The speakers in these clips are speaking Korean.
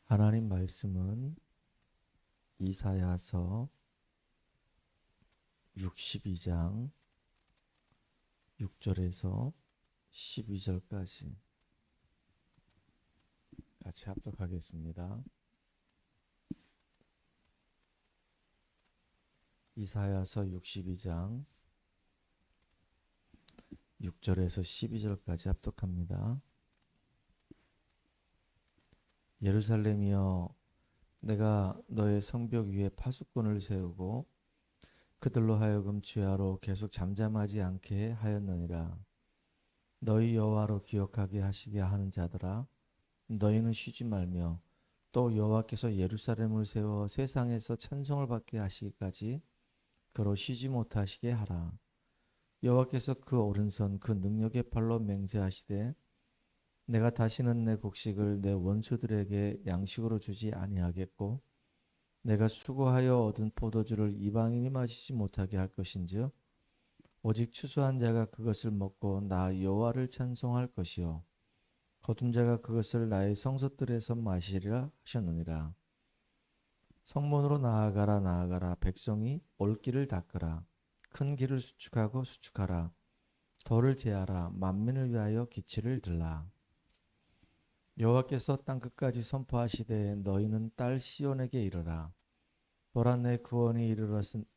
하나님 말씀은 이사야서 62장 6절에서 12절까지 같이 합독하겠습니다. 이사야서 62장 6절에서 12절까지 합독합니다. 예루살렘이여, 내가 너의 성벽 위에 파수꾼을 세우고 그들로 하여금 죄하로 계속 잠잠하지 않게 하였느니라. 너희 여호와로 기억하게 하시게 하는 자들아, 너희는 쉬지 말며 또 여호와께서 예루살렘을 세워 세상에서 찬송을 받게 하시기까지 그로 쉬지 못하시게 하라. 여호와께서 그 오른손 그 능력의 팔로 맹세하시되 내가 다시는 내 곡식을 내 원수들에게 양식으로 주지 아니하겠고 내가 수고하여 얻은 포도주를 이방인이 마시지 못하게 할 것인즉 오직 추수한 자가 그것을 먹고 나 여호와를 찬송할 것이요 거둔 자가 그것을 나의 성소들에서 마시리라 하셨느니라. 성문으로 나아가라 나아가라. 백성이 올 길을 닦으라. 큰 길을 수축하고 수축하라. 돌을 제하라. 만민을 위하여 기치를 들라. 여호와께서 땅 끝까지 선포하시되 너희는 딸 시온에게 이르라. 보라, 내 구원이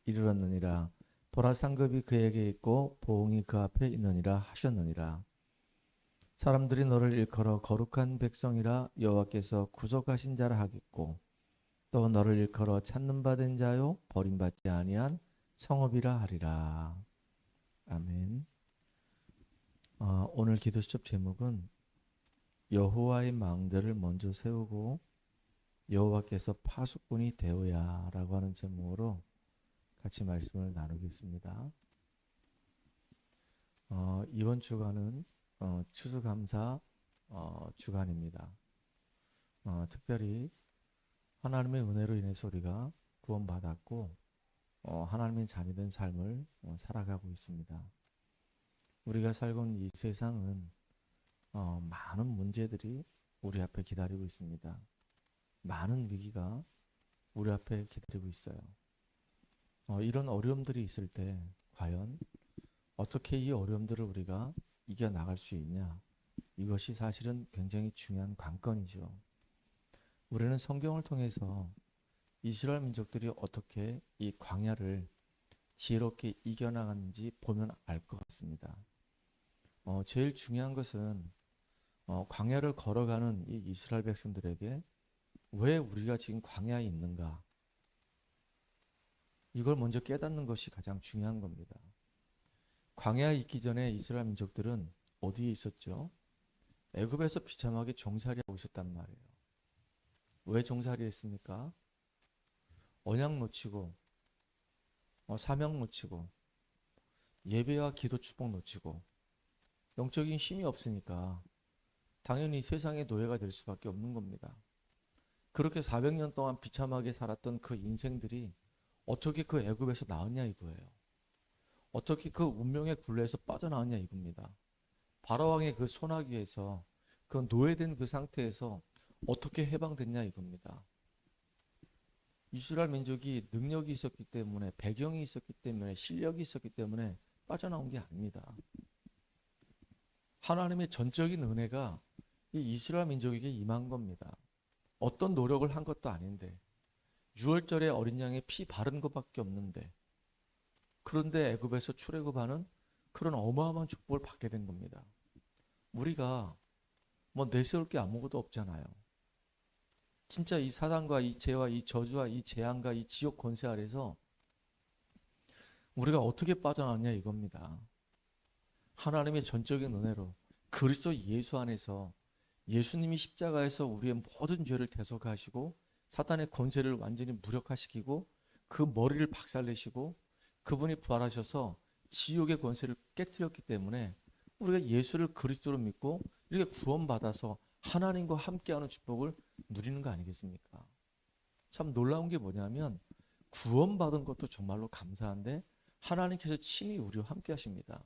이르렀느니라. 보라, 상급이 그에게 있고 보응이 그 앞에 있느니라 하셨느니라. 사람들이 너를 일컬어 거룩한 백성이라 여호와께서 구속하신 자라 하겠고 또 너를 일컬어 찾는 바 된 자요 버림받지 아니한 성읍이라 하리라. 아멘. 오늘 기도 수첩 제목은 여호와의 망대를 먼저 세우고 여호와께서 파수꾼이 되어야 라고 하는 제목으로 같이 말씀을 나누겠습니다. 이번 주간은 추수감사 주간입니다. 특별히 하나님의 은혜로 인해서 우리가 구원받았고 하나님의 자녀 된 삶을 살아가고 있습니다. 우리가 살고 있는 이 세상은 많은 문제들이 우리 앞에 기다리고 있습니다. 많은 위기가 우리 앞에 기다리고 있어요. 이런 어려움들이 있을 때 과연 어떻게 이 어려움들을 우리가 이겨나갈 수 있냐? 이것이 사실은 굉장히 중요한 관건이죠. 우리는 성경을 통해서 이스라엘 민족들이 어떻게 이 광야를 지혜롭게 이겨나갔는지 보면 알 것 같습니다. 제일 중요한 것은 광야를 걸어가는 이 이스라엘 백성들에게 왜 우리가 지금 광야에 있는가? 이걸 먼저 깨닫는 것이 가장 중요한 겁니다. 광야에 있기 전에 이스라엘 민족들은 어디에 있었죠? 애굽에서 비참하게 종살이하고 있었단 말이에요. 왜 종살이했습니까? 언약 놓치고 사명 놓치고 예배와 기도 축복 놓치고 영적인 힘이 없으니까 당연히 세상의 노예가 될 수밖에 없는 겁니다. 그렇게 400년 동안 비참하게 살았던 그 인생들이 어떻게 그 애굽에서 나왔냐 이거예요. 어떻게 그 운명의 굴레에서 빠져나왔냐 이겁니다. 바로왕의 그 손아귀에서 그 노예된 그 상태에서 어떻게 해방됐냐 이겁니다. 이스라엘 민족이 능력이 있었기 때문에 배경이 있었기 때문에 실력이 있었기 때문에 빠져나온 게 아닙니다. 하나님의 전적인 은혜가 이 이스라엘 민족에게 임한 겁니다. 어떤 노력을 한 것도 아닌데 6월절에 어린 양의 피 바른 것밖에 없는데 그런데 애굽에서 출애굽하는 그런 어마어마한 축복을 받게 된 겁니다. 우리가 뭐 내세울 게 아무것도 없잖아요. 진짜 이 사단과 이 죄와 이 저주와 이 재앙과 이 지옥 권세 아래서 우리가 어떻게 빠져나왔냐 이겁니다. 하나님의 전적인 은혜로 그리스도 예수 안에서 예수님이 십자가에서 우리의 모든 죄를 대속하시고 사단의 권세를 완전히 무력화시키고 그 머리를 박살내시고 그분이 부활하셔서 지옥의 권세를 깨뜨렸기 때문에 우리가 예수를 그리스도로 믿고 이렇게 구원받아서 하나님과 함께하는 축복을 누리는 거 아니겠습니까? 참 놀라운 게 뭐냐면 구원받은 것도 정말로 감사한데 하나님께서 친히 우리와 함께 하십니다.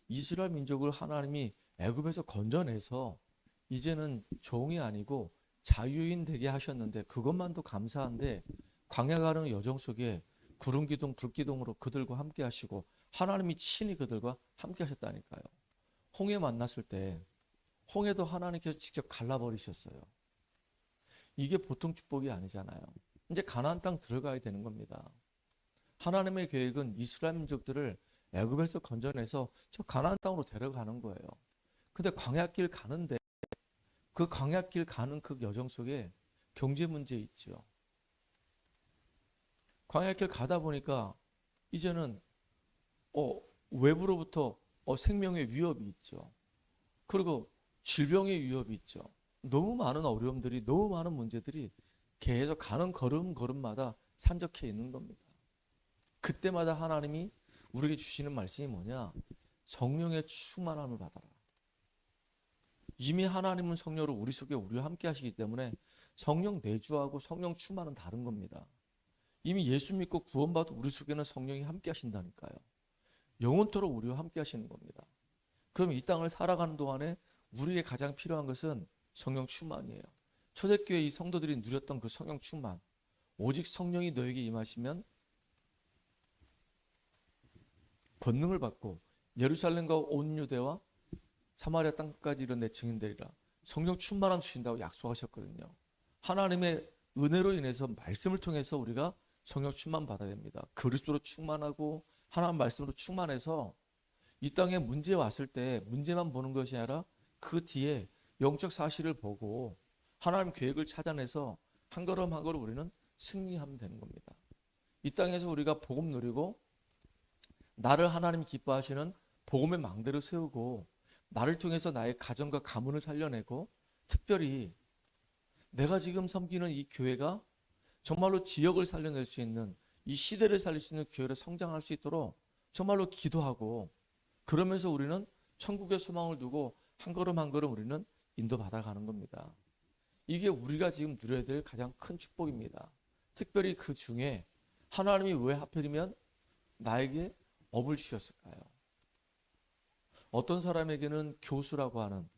이스라엘 민족을 하나님이 애굽에서 건져내서 이제는 종이 아니고 자유인 되게 하셨는데 그것만도 감사한데 광야 가는 여정 속에 구름 기둥 불 기둥으로 그들과 함께 하시고 하나님이 친히 그들과 함께 하셨다니까요. 홍해 만났을 때 홍해도 하나님께서 직접 갈라버리셨어요. 이게 보통 축복이 아니잖아요. 이제 가나안 땅 들어가야 되는 겁니다. 하나님의 계획은 이스라엘 민족들을 애굽에서 건져내서 저 가나안 땅으로 데려가는 거예요. 근데 광야길 가는데 그 광야길 가는 그 여정 속에 경제 문제 있죠. 광야길 가다 보니까 이제는 외부로부터 생명의 위협이 있죠. 그리고 질병의 위협이 있죠. 너무 많은 어려움들이, 너무 많은 문제들이 계속 가는 걸음걸음마다 산적해 있는 겁니다. 그때마다 하나님이 우리에게 주시는 말씀이 뭐냐? 성령의 충만함을 받아라. 이미 하나님은 성령으로 우리 속에 우리와 함께 하시기 때문에 성령 내주하고 성령 충만은 다른 겁니다. 이미 예수 믿고 구원받은 우리 속에는 성령이 함께 하신다니까요. 영원토록 우리와 함께 하시는 겁니다. 그럼 이 땅을 살아가는 동안에 우리에게 가장 필요한 것은 성령 충만이에요. 초대교회 이 성도들이 누렸던 그 성령 충만. 오직 성령이 너에게 임하시면 권능을 받고 예루살렘과 온 유대와 사마리아 땅까지 이런 내 증인되리라. 성령 충만함 주신다고 약속하셨거든요. 하나님의 은혜로 인해서 말씀을 통해서 우리가 성령 충만 받아야 됩니다. 그리스도로 충만하고 하나님 말씀으로 충만해서 이 땅에 문제 왔을 때 문제만 보는 것이 아니라 그 뒤에 영적 사실을 보고 하나님 계획을 찾아내서 한 걸음 한 걸음 우리는 승리하면 되는 겁니다. 이 땅에서 우리가 복음 누리고 나를 하나님 기뻐하시는 복음의 망대를 세우고 나를 통해서 나의 가정과 가문을 살려내고 특별히 내가 지금 섬기는 이 교회가 정말로 지역을 살려낼 수 있는 이 시대를 살릴 수 있는 교회로 성장할 수 있도록 정말로 기도하고 그러면서 우리는 천국의 소망을 두고 한 걸음 한 걸음 우리는 인도받아가는 겁니다. 이게 우리가 지금 누려야 될 가장 큰 축복입니다. 특별히 그 중에 하나님이 왜 하필이면 나에게 업을 주셨을까요? 어떤 사람에게는 교수라고 하는,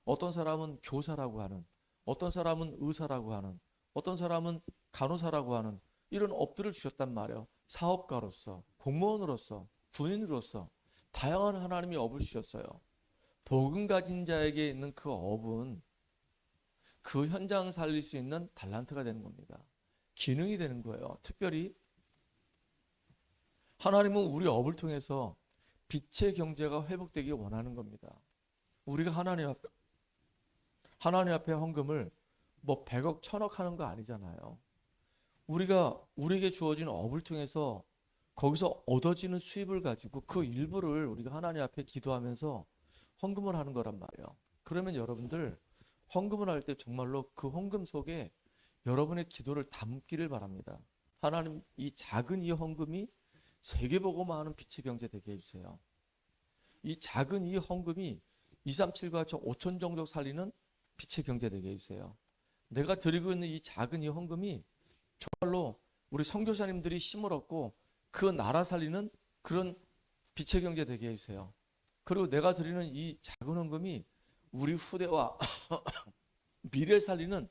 어떤 사람은 교사라고 하는, 어떤 사람은 의사라고 하는, 어떤 사람은 간호사라고 하는 이런 업들을 주셨단 말이에요. 사업가로서, 공무원으로서, 군인으로서 다양한 하나님이 업을 주셨어요. 복음 가진 자에게 있는 그 업은 그 현장 살릴 수 있는 달란트가 되는 겁니다. 기능이 되는 거예요. 특별히 하나님은 우리 업을 통해서 빛의 경제가 회복되기 원하는 겁니다. 우리가 하나님 앞에 헌금을 뭐 100억, 1000억 하는 거 아니잖아요. 우리가 우리에게 주어진 업을 통해서 거기서 얻어지는 수입을 가지고 그 일부를 우리가 하나님 앞에 기도하면서 헌금을 하는 거란 말이에요. 그러면 여러분들 헌금을 할 때 정말로 그 헌금 속에 여러분의 기도를 담기를 바랍니다. 하나님 이 작은 이 헌금이 세계보고만 빛의 경제 되게 해주세요. 이 작은 이 헌금이 237과 5천 정도 살리는 빛의 경제 되게 해주세요. 내가 드리고 있는 이 작은 이 헌금이 정말로 우리 선교사님들이 힘을 얻고 그 나라 살리는 그런 빛의 경제 되게 해주세요. 그리고 내가 드리는 이 작은 헌금이 우리 후대와 미래 살리는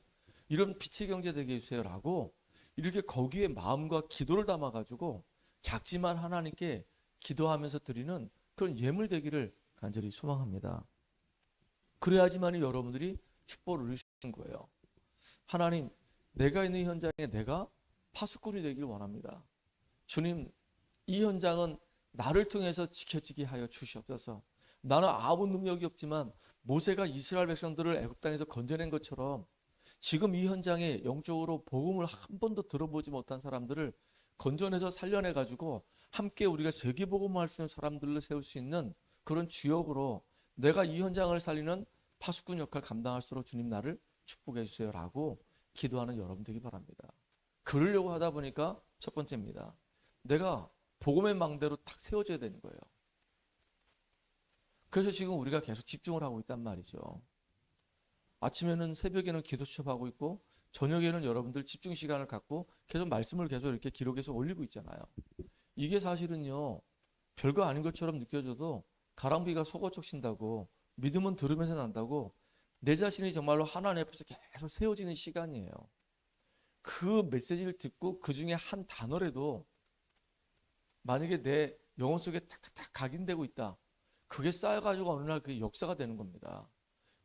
이런 빛의 경제 되게 해주세요 라고 이렇게 거기에 마음과 기도를 담아가지고 작지만 하나님께 기도하면서 드리는 그런 예물 되기를 간절히 소망합니다. 그래야지만 여러분들이 축복을 누릴 수 있는 거예요. 하나님, 내가 있는 현장에 내가 파수꾼이 되길 원합니다. 주님, 이 현장은 나를 통해서 지켜지게 하여 주시옵소서. 나는 아무 능력이 없지만 모세가 이스라엘 백성들을 애굽 땅에서 건져낸 것처럼 지금 이 현장에 영적으로 복음을 한 번도 들어보지 못한 사람들을 건져내서 살려내가지고 함께 우리가 세계복음을 할 수 있는 사람들을 세울 수 있는 그런 주역으로 내가 이 현장을 살리는 파수꾼 역할 감당할수록 주님 나를 축복해 주세요 라고 기도하는 여러분 되기 바랍니다. 그러려고 하다 보니까 첫 번째입니다. 내가 복음의 망대로 딱 세워져야 되는 거예요. 그래서 지금 우리가 계속 집중을 하고 있단 말이죠. 아침에는 새벽에는 기도 수업하고 있고 저녁에는 여러분들 집중 시간을 갖고 계속 말씀을 계속 이렇게 기록해서 올리고 있잖아요. 이게 사실은요 별거 아닌 것처럼 느껴져도 가랑비가 속어적 신다고 믿음은 들으면서 난다고 내 자신이 정말로 하나님 앞에서 계속 세워지는 시간이에요. 그 메시지를 듣고 그 중에 한 단어라도 만약에 내 영혼 속에 탁탁탁 각인되고 있다. 그게 쌓여가지고 어느 날 그게 역사가 되는 겁니다.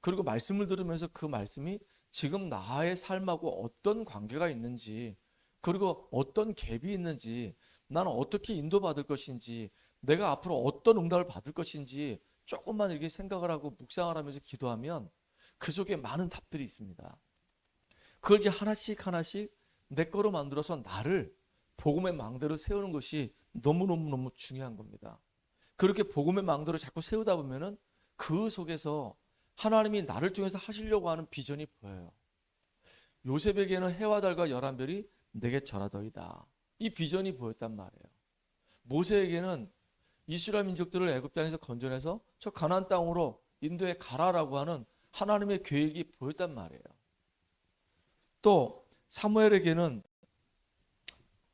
그리고 말씀을 들으면서 그 말씀이 지금 나의 삶하고 어떤 관계가 있는지, 그리고 어떤 갭이 있는지, 나는 어떻게 인도받을 것인지, 내가 앞으로 어떤 응답을 받을 것인지 조금만 이렇게 생각을 하고 묵상을 하면서 기도하면 그 속에 많은 답들이 있습니다. 그걸 이제 하나씩 하나씩 내 거로 만들어서 나를 복음의 망대로 세우는 것이 너무너무 중요한 겁니다. 그렇게 복음의 망대로 자꾸 세우다 보면은 그 속에서 하나님이 나를 통해서 하시려고 하는 비전이 보여요. 요셉에게는 해와 달과 열한 별이 내게 절하더이다. 이 비전이 보였단 말이에요. 모세에게는 이스라엘 민족들을 애굽 땅에서 건져내서 저 가나안 땅으로 인도에 가라라고 하는 하나님의 계획이 보였단 말이에요. 또 사무엘에게는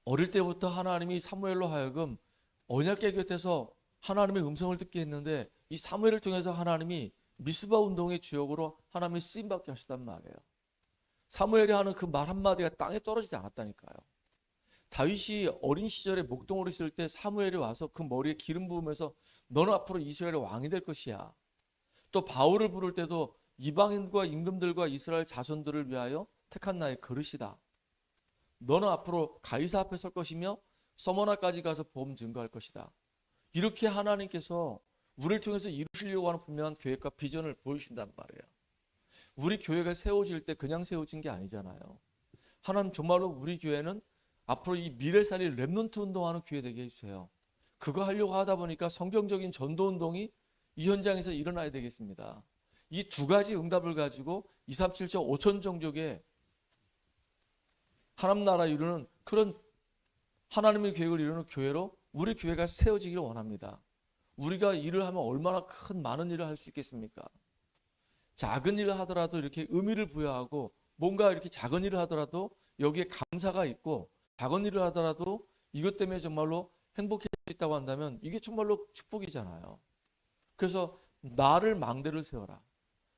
어릴 때부터 하나님이 사무엘로 하여금 언약궤 곁에서 하나님의 음성을 듣게 했는데 이 사무엘을 통해서 하나님이 미스바 운동의 주역으로 하나님이 쓰임받게 하셨단 말이에요. 사무엘이 하는 그 말 한마디가 땅에 떨어지지 않았다니까요. 다윗이 어린 시절에 목동으로 있을 때 사무엘이 와서 그 머리에 기름 부으면서 너는 앞으로 이스라엘의 왕이 될 것이야. 또 바울을 부를 때도 이방인과 임금들과 이스라엘 자손들을 위하여 택한 나의 그릇이다. 너는 앞으로 가이사 앞에 설 것이며 서머나까지 가서 보험 증거할 것이다. 이렇게 하나님께서 우리를 통해서 이루시려고 하는 분명한 계획과 비전을 보여주신단 말이에요. 우리 교회가 세워질 때 그냥 세워진 게 아니잖아요. 하나님 정말로 우리 교회는 앞으로 이 미래살이 렘넌트 운동하는 교회 되게 해주세요. 그거 하려고 하다 보니까 성경적인 전도 운동이 이 현장에서 일어나야 되겠습니다. 이 두 가지 응답을 가지고 237조 5천 종족의 하나님 나라 이루는 그런 하나님의 계획을 이루는 교회로 우리 교회가 세워지기를 원합니다. 우리가 일을 하면 얼마나 큰 많은 일을 할 수 있겠습니까? 작은 일을 하더라도 이렇게 의미를 부여하고 뭔가 이렇게 작은 일을 하더라도 여기에 감사가 있고 작은 일을 하더라도 이것 때문에 정말로 행복해질 수 있다고 한다면 이게 정말로 축복이잖아요. 그래서 나를 망대를 세워라.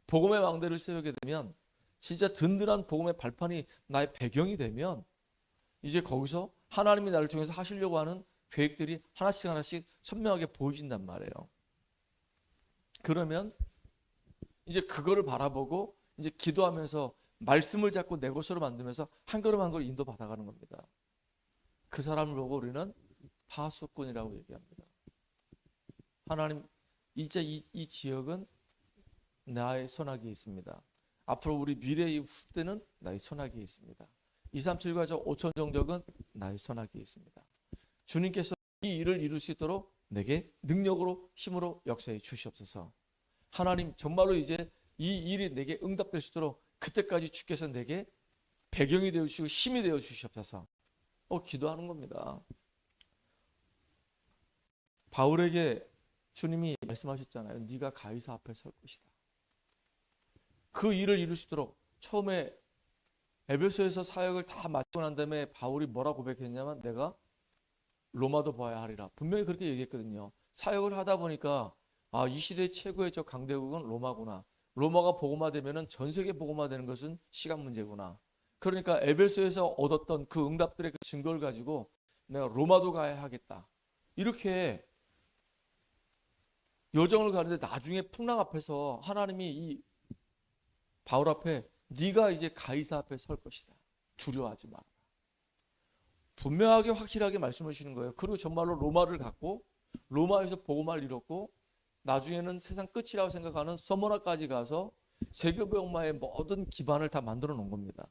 복음의 망대를 세우게 되면 진짜 든든한 복음의 발판이 나의 배경이 되면 이제 거기서 하나님이 나를 통해서 하시려고 하는 계획들이 하나씩 하나씩 선명하게 보여진단 말이에요. 그러면 이제 그거를 바라보고 이제 기도하면서 말씀을 잡고 내 것으로 만들면서 한 걸음 한 걸음 인도받아가는 겁니다. 그 사람을 보고 우리는 파수꾼이라고 얘기합니다. 하나님 이제 이 지역은 나의 손아귀에 있습니다. 앞으로 우리 미래의 후대는 나의 손아귀에 있습니다. 237과 저 5천 종족은 나의 손아귀에 있습니다. 주님께서 이 일을 이룰 수 있도록 내게 능력으로 힘으로 역사해 주시옵소서. 하나님 정말로 이제 이 일이 내게 응답될 수 있도록 그때까지 주께서 내게 배경이 되어주시고 힘이 되어주시옵소서. 기도하는 겁니다. 바울에게 주님이 말씀하셨잖아요. 네가 가이사 앞에 설 것이다. 그 일을 이룰 수 있도록 처음에 에베소에서 사역을 다 마치고 난 다음에 바울이 뭐라 고백했냐면 내가 로마도 봐야 하리라. 분명히 그렇게 얘기했거든요. 사역을 하다 보니까 이 시대 최고의 저 강대국은 로마구나. 로마가 복음화되면은 전 세계 복음화되는 것은 시간 문제구나. 그러니까 에베소에서 얻었던 그 응답들의 그 증거를 가지고 내가 로마도 가야 하겠다. 이렇게 여정을 가는데 나중에 풍랑 앞에서 하나님이 이 바울 앞에 네가 이제 가이사 앞에 설 것이다. 두려워하지 마라. 분명하게 확실하게 말씀을 하시는 거예요. 그리고 정말로 로마를 갔고 로마에서 복음화를 이뤘고 나중에는 세상 끝이라고 생각하는 서머나까지 가서 세계복음화의 모든 기반을 다 만들어 놓은 겁니다.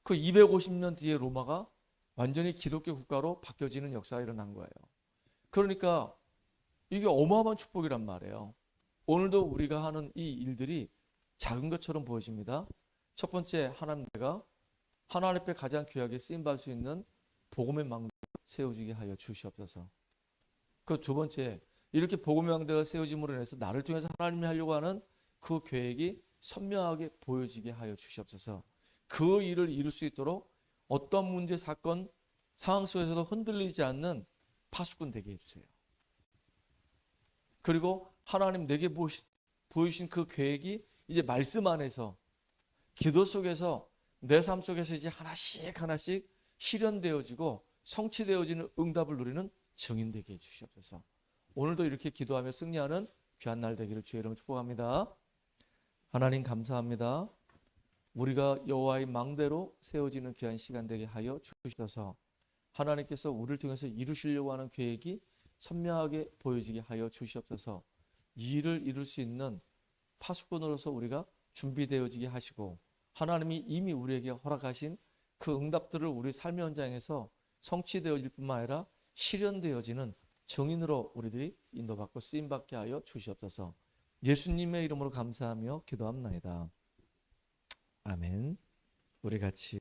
그 250년 뒤에 로마가 완전히 기독교 국가로 바뀌어지는 역사가 일어난 거예요. 그러니까 이게 어마어마한 축복이란 말이에요. 오늘도 우리가 하는 이 일들이 작은 것처럼 보여집니다. 첫 번째, 하나님 내가 하나님 앞에 가장 귀하게 쓰임받을 수 있는 복음의 망대가 세워지게 하여 주시옵소서. 그 두 번째, 이렇게 복음의 망대가 세워짐으로 인해서 나를 통해서 하나님이 하려고 하는 그 계획이 선명하게 보여지게 하여 주시옵소서. 그 일을 이룰 수 있도록 어떤 문제, 사건, 상황 속에서도 흔들리지 않는 파수꾼 되게 해주세요. 그리고 하나님 내게 보여주신 그 계획이 이제 말씀 안에서 기도 속에서 내 삶 속에서 이제 하나씩 하나씩 실현되어지고 성취되어지는 응답을 누리는 증인 되게 해주시옵소서. 오늘도 이렇게 기도하며 승리하는 귀한 날 되기를 주의 이름으로 축복합니다. 하나님 감사합니다. 우리가 여호와의 망대로 세워지는 귀한 시간 되게 하여 주셔서 하나님께서 우리를 통해서 이루시려고 하는 계획이 선명하게 보여지게 하여 주시옵소서. 이 일을 이룰 수 있는 파수꾼으로서 우리가 준비되어지게 하시고 하나님이 이미 우리에게 허락하신 그 응답들을 우리 삶의 현장에서 성취되어질 뿐만 아니라 실현되어지는 증인으로 우리들이 인도받고 쓰임받게 하여 주시옵소서. 예수님의 이름으로 감사하며 기도합나이다. 아멘. 우리 같이